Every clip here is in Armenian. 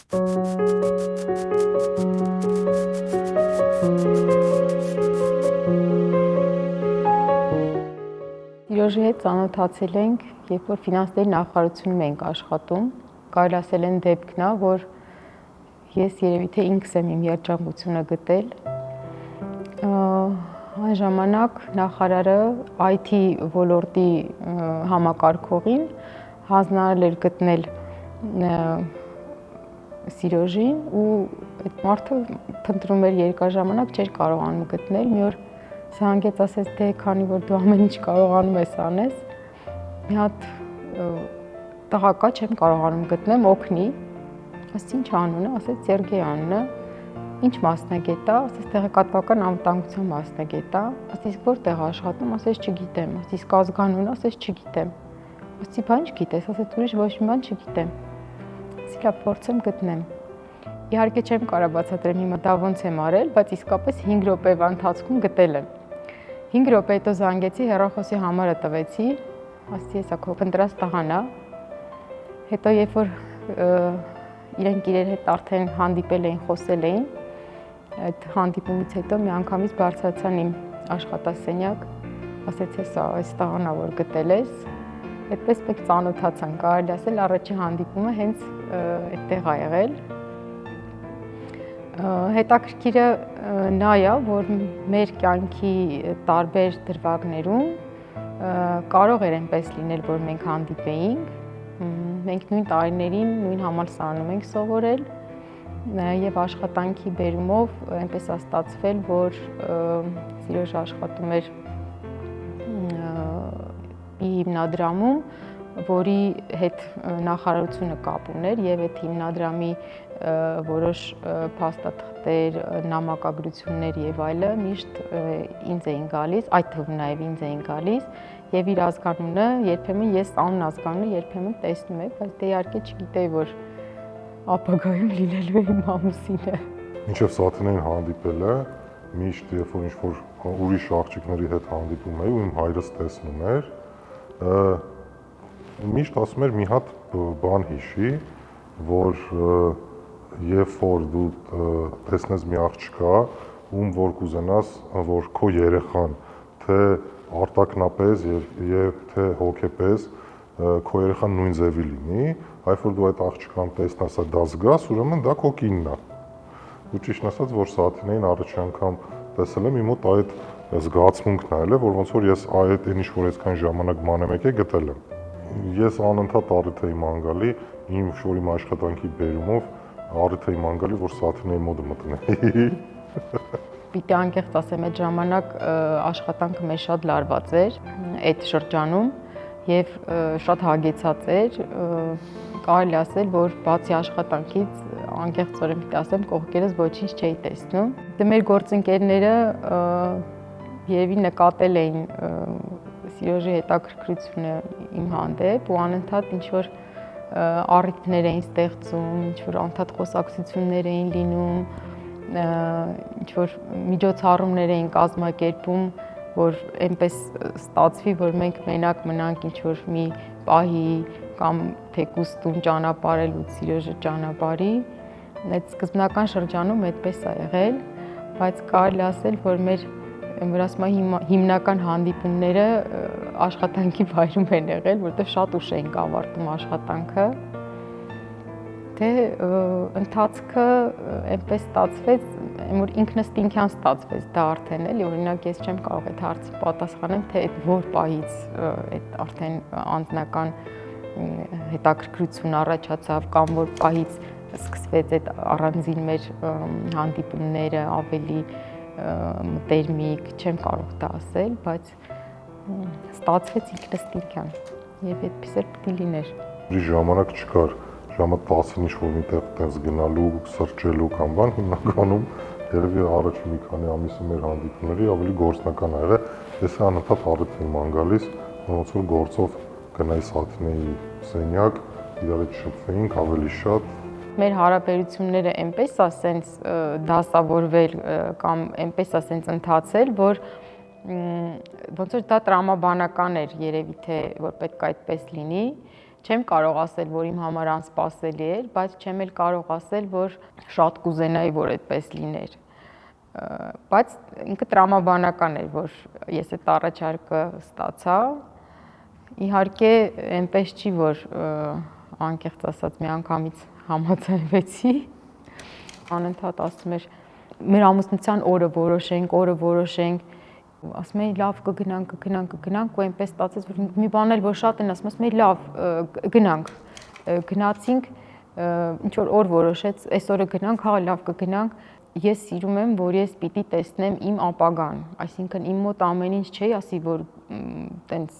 Սիրոժի հետ ծանոթացել ենք, երբ որ ֆինանսների նախարարությունում ենք աշխատում, կարելի ասել են դեպքն է, որ ես երևի թե ինքս եմ իմ երջանկությունը գտել։ Այն ժամանակ նախարարը IT ոլորտի համակարգողին հանձնարարել էր գտնել Սիրոժին ու այդ մարդը փնտրում էր երկար ժամանակ, չէր կարողանում գտնել, մի օր զանգեց, ասեց, թե քանի որ դու ամեն ինչ կարողանում ես անես, մի հատ տղա կա, չեմ կարողանում գտնեմ, օգնի, ասեց, ինչ անունը, ասեց, Սերգեյ անունը, ինչ մասնագետ է, ասեց, տեղեկատվական անվտանգության մասնագետ է, ասեց, որտեղ աշխատում, ասեց, չգիտեմ, ասեց, ազգանունը, ասեց, չգիտեմ, ասեցի, բա ինչ գիտես, ասեց, ուրիշ ոչ մի բան չգիտեմ, ասեցի, լավ, փորձեմ գտնեմ։ Իհարկե չեմ կարող բացատրեմ հիմա դա ոնց եմ արել, բայց իսկապես 5 րոպեվա ընթացքում գտել եմ։ 5 րոպե հետո զանգեցի, հեռախոսի համարը տվեցի, ասեցի, հեսա քո փնտրած տղան է։ Հետո երբ որ իրենք իրար հետ արդեն հանդիպել էին, խոսել էին, այդ հանդիպումից հետո միանգամից բարձրացան իմ աշխատասենյակ, ասեց, հեսա այս տղան է, որ գտել ես։ Այդպես մեկ ծանոթացան, կարելի ասել առաջին հանդիպումը հենց այդտեղ է եղել։ Հետաքրքիրը նա է, որ մեր կյանքի տարբեր դրվագներում կարող էր այնպես լինել, որ մենք հանդիպեինք, մենք նույն տարիներին նույն համալսարանում ենք սովորել եւ աշխատանքի բերումով այնպես է ստացվել, որ Սիրոժը աշխատում էր մի հիմնադրամում, որի հետ նախարարությունը կապ ուներ եւ այդ հիմնադրամի որոշ փաստաթղթեր, նամակագրություններ եւ այլը միշտ ինձ էին գալիս, այդ թվում նաեւ ինձ էին գալիս եւ իր ազգանունը երբեմն ես անուն ազգանունը երբեմն տեսնում եմ, բայց դե իհարկե չգիտեի, որ ապագայում լինելու է իմ ամուսինը։ Մինչև Սաթենային հանդիպելը միշտ երբ որ ինչ-որ ուրիշ աղջիկների հետ հանդիպում էի ու իմ հայրս տեսնում էր, միշտ ասում էր մի հատ բան հիշի, որ երբ որ դու տեսնես մի աղջկա, ում որ կուզենաս, որ քո երեխան թե արտակնապես եւ թե հոգեպես քո երեխան նույն ձևի լինի, այլ որ դու այդ աղջկան տեսնաս, դա զգաս, ուրեմն դա քո կինն է։ Ու ճիշտ ասած, որ Սաթենային առաջի անգամ տեսել եմ, իմ մոտ այդ զգացմունքն ա ելել, որ ոնց որ ես այդ ինչ որ այսքան ժամանակ մանեմ եկե գտել եմ։ Ես անընդհատ առիթ էի ման գալի, իմ շորիմ աշխատանքի բերումով առիթ էի ման գալի, որ Սաթենայի մոտ մտնեի։ Պիտի անկեղծ ասեմ, այդ ժամանակ աշխատանքը մեզ շատ լարված էր այդ շրջանում եւ շատ հագեցած էր, կարելի ասել, որ բացի աշխատանքից անկեղծորեն պիտի ասեմ, կողքերս ոչինչ չէի տեսնում։ Դե մեր գործընկերները երևի նկատել էին Սիրոժի հետաքրքրությունը իմ հանդեպ ու անընդհատ ինչ-որ առիթներ էին ստեղծում, ինչ-որ անդադ խոսակցություններ էին լինում, ինչ-որ միջոցառումներ էին կազմակերպում, որ այնպես ստացվի, որ մենք մենակ մնանք ինչ-որ մի պահի կամ թեկուզ տուն ճանապարհելուց Սիրոժը ճանապարհի, այդ սկզբնական շրջանում այդպես է եղել, բայց կարելի ասել, որ մեր հիմնական հանդիպումները աշխատանքի վայրում են եղել, որտեղ շատ ուշ էինք ավարտում աշխատանքը, թե ընթացքը այնպես ստացվեց, որ ինքնըստինքյան ստացվեց դա արդեն էլի, օրինակ ես չեմ կարող այդ հարցի պատասխանեմ, թե այդ որ պահից այդ արդեն անձնական հետաքրքրություն առաջացավ կամ որ պահից սկսվեց այդ առանձին մեր հանդիպումները ավելի մտերմիկ, չեմ կարող դա ասել, բայց ստացվեց ինքնըստինքյան եւ այդպես էլ պիտի լիներ։ Ժամանակ չկար, ժամը 10-ին ինչ-որ միտեղ տես գնալու, սրճելու կամ բան, հիմնականում երևի առաջին մի քանի ամիսը մեր հանդիպումների ավելի գործնական ա եղել, ես անընդհատ առիթ եմ ման գալիս, ոնց որ գործով գնայի Սաթենայի սենյակ, իրար հետ շփվեինք ավելի շատ։ Մեր հարաբերությունները այնպես է սենց դասավորվել կամ այնպես է սենց ընթացել, որ ոնց որ դա տրամաբանական էր երևի թե որ պետք է այդպես լինի, չեմ կարող ասել, որ իմ համար անսպասելի էր, բայց չեմ էլ կարող ասել, որ շատ կուզենայի, որ այդպես լիներ։ Բայց ինքը տրամաբանական էր, որ ես այդ առաջարկը ստացա։ Իհարկե, այնպես չի, որ անկեղծ ասած մի անգամից համաձայնվեցի։ Անընդհատ ասում էր մեր ամուսնության օրը որոշենք, ասում էի լավ կգնանք ու այնպես ստացեց որ մի բան էլ որ շատ են ասում էի լավ գնացինք ինչ որ օր որոշեց այսօրը գնանք, հա լավ կգնանք, ես սիրում եմ որ ես պիտի տեսնեմ իմ ապագան, այսինքն իմ մոտ ամեն ինչ չի ասի որ տենց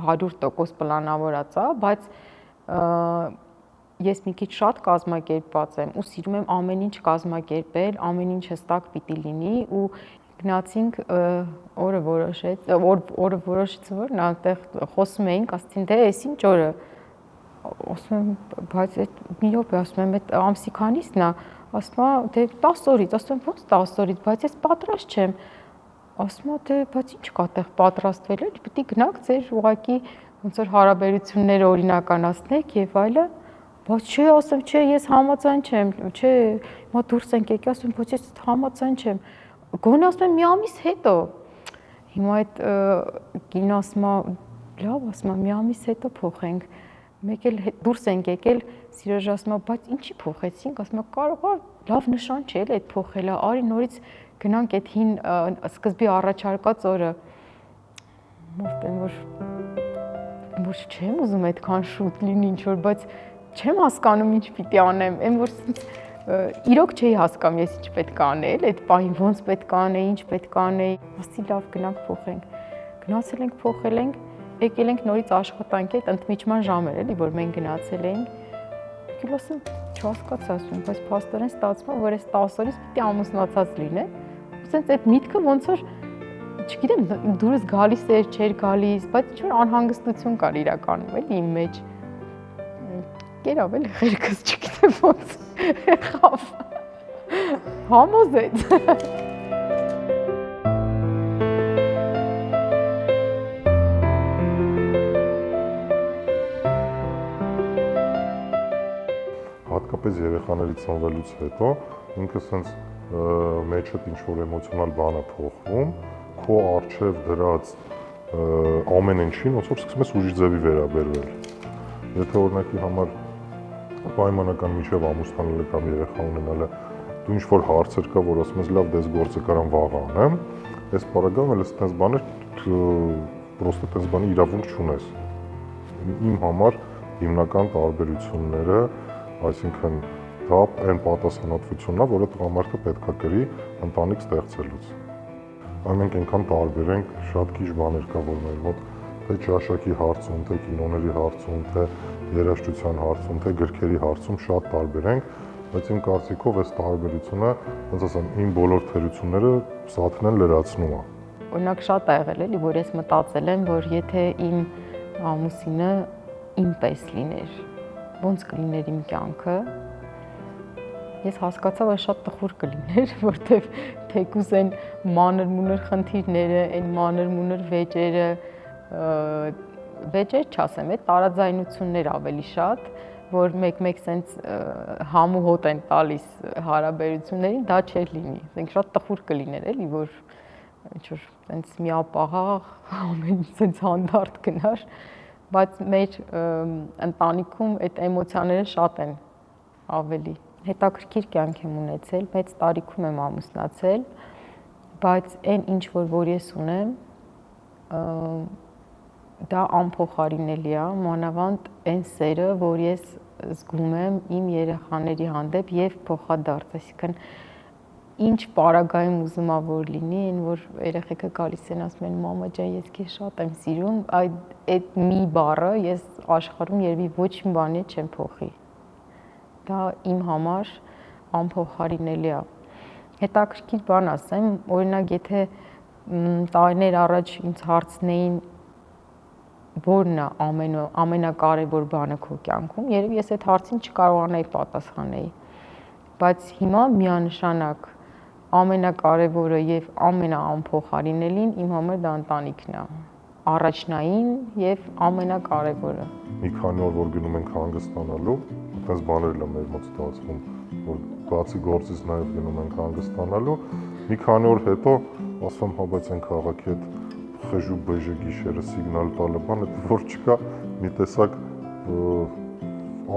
100% պլանավորած է, բայց ես մի քիչ շատ կազմակերպված եմ ու սիրում եմ ամեն ինչ կազմակերպել, ամեն ինչ հստակ պիտի լինի ու գնացինք օրը որոշեց որ նա այդտեղ խոսում էինք, ասեցին դե էս ինչ օրը, ասում եմ բայց այդ մի րոպե ասում եմ այդ ամսի քանիսն է, ասում է դե 10 օրից, ասում եմ ո՞նց 10 օրից, բայց ես պատրաստ չեմ, ասում է դե բայց ինչ կա այդտեղ պատրաստվել էլ, պիտի գնաք ձեր ուղակի ոնց որ հարաբերությունները օրինականացնեք եւ այլը, բայց չէ, ասեմ չէ, ես համաձայն չեմ, չէ, հիմա դուրս ենք եկել, ասում եմ ոչ ես համաձայն չեմ, գոնե ասում եմ մի ամիս հետո, հիմա այդ կին ասում է լավ, ասում է մի ամիս հետո փոխենք, մեկ էլ դուրս ենք եկել, Սիրաժ ասում է բայց ինչի փոխեցինք, ասում է կարող է լավ նշան չէ էլ այդ փոխելը, արի նորից գնանք այդ հին սկզբի առաջարկած օրը, մոտ որ չեմ ուզում այդքան շուտ լինի ինչ որ, բայց չեմ հասկանում ինչ պիտի անեմ, այն որ իրոք չէի հասկանում ես ինչ պետք է անել, այդ պահին ոնց պետք է անեի, ինչ պետք է անեի, ասի լավ գնանք փոխենք, գնացել ենք փոխել ենք, եկել ենք նորից աշխատանքի այդ ընդմիջման ժամեր էլի, որ մենք գնացել էինք, եկել ասում չհասկացա ասում, բայց փաստորեն ստացվում է, որ այս 10 օրից պիտի ամուսնացած լինեմ, ասենց այդ միտքը ոնց որ չգիտեմ դուրս գալիս էր, չէր գալիս, բայց ինչ որ անհանգստություն կար իրականում էլի իմ մեջ կերավ էլ խերքս չգիտեմ ոնց եղավ, համոզեց։ Հատկապես երեխաների ծնվելուց հետո ինքը սենց մեջդ ինչ-որ էմոցիոնալ բան է փոխվում, քո առջև դրած ամեն ինչին ոնց որ սկսում ես ուրիշ ձևի վերաբերվել։ Եթե օրինակի համար պայմանական միջև ամուսնանալը կամ երեխա ունենալը դու ինչ-որ հարցեր կա, որ ասում ես լավ դες գործը կարամ վաղ անեմ, այս պարագայում էլ այդպես բաներ պրոստը այդպես բանի իրավունք չունես։ Իմ համար հիմնական տարբերությունները, այսինքն դա այն պատասխանատվությունն է, որը տղամարդը պետք է կրի ընտանիք ստեղծելուց։ Մենք այնքան տարբեր ենք, շատ քիչ բաներ կա, որ մեր մոտ թե ճաշակի հարցում, թե կինոների հարցում, թե երաժշտության հարցում, թե գրքերի հարցում շատ տարբեր ենք, բայց իմ կարծիքով այս տարբերությունը, ոնց ասեմ, իմ բոլոր թերությունները սաթն լրացնում է։ Օրինակ շատ ա եղել էլի, որ ես մտածել եմ, որ եթե իմ ամուսինը ինպես լիներ, ոնց կլիներ իմ կյանքը, ես հասկացա, որ շատ տխուր կլիներ, որտեվ թեկուզ այն մանր-մունր խնդիրները, այն մանր-մունր վեճերը, վեճեր չասեմ, այդ տարաձայնություններ ավելի շատ, որ մեկ-մեկ սենց համ ու հոտ են տալիս հարաբերություններին, դա չէր լինի, ասենք շատ տխուր կլիներ էլի, որ ինչ-որ սենց միապաղաղ, ամեն սենց հանդարտ գնար, բայց մեր ընտանիքում այդ էմոցիաները շատ են ավելի հետաքրքիր կյանք եմ ունեցել, մեծ տարիքում եմ ամուսնացել, բայց այն ինչ որ ես ունեմ, դա անփոխարինելի է, մանավանդ այն սերը, որ ես զգում եմ իմ երեխաների հանդեպ եւ փոխադարձ, այսինքն ինչ պարագայում ուզում ա որ լինի, այն որ երեխեքը գալիս են ասում են մամա ջան, ես քեզ շատ եմ սիրում, այդ մի բառը ես աշխարհում երևի ոչ մի բանի չեմ փոխի։ Դա իմ համար անփոխարինելի է։ Հետաքրքիր բան ասեմ, օրինակ եթե տարիներ առաջ ինձ հարցնեին որն է ամենակարևոր բանը քո կյանքում, երևի ես այդ հարցին չկարողանայի պատասխանել։ Բայց հիմա միանշանակ ամենակարևորը եւ ամենաանփոխարինելին իմ համար դա ընտանիքն է։ առաջնային եւ ամենակարևորը։ Մի քանի օր որ գնում ենք հանգստանալու, այդպես բաներ էլ մեր մոտ ստացվում, որ բացի գործից նաեւ գնում ենք հանգստանալու, մի քանի օր հետո ասում հա բայց այն քաղաքի հետ խժու բեժը գիշերը սիգնալ տալը բան, դա որ չկա, մի տեսակ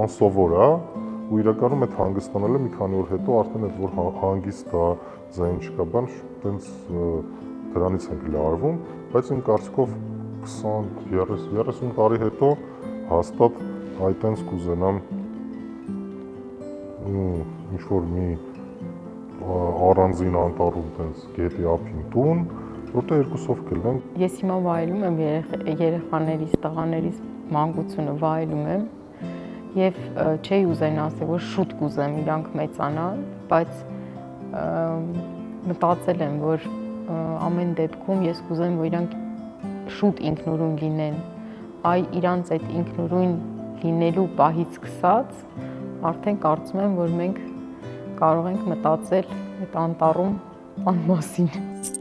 անսովոր է, ու իրականում այդ հանգստանալը մի քանի օր հետո արդեն այդ որ հանգիստ է, ձայն չկա բան, տենց դրանից ենք լարվում, բայց իմ կարծիքով 20-30 տարի հետո հաստատ այտենց կուզենամ ինչ-որ մի առանձին անտառում տենց գետի ափին տուն, որտեղ երկուսով կլենք։ Ես հիմա վայելում եմ երեխաներիս, տղաներիս մանկությունը վայելում եմ եւ չէի ուզենա ասել, որ շուտ կուզեմ իրանք մեծանալ, բայց մտածել եմ, որ ամեն դեպքում ես կուզեմ, որ իրանք շուտ ինքնուրույն լինեն, իրանց այդ ինքնուրույն լինելու պահից սկսած արդեն կարծում եմ, որ մենք կարող ենք մտածել այդ անտառում տան մասին։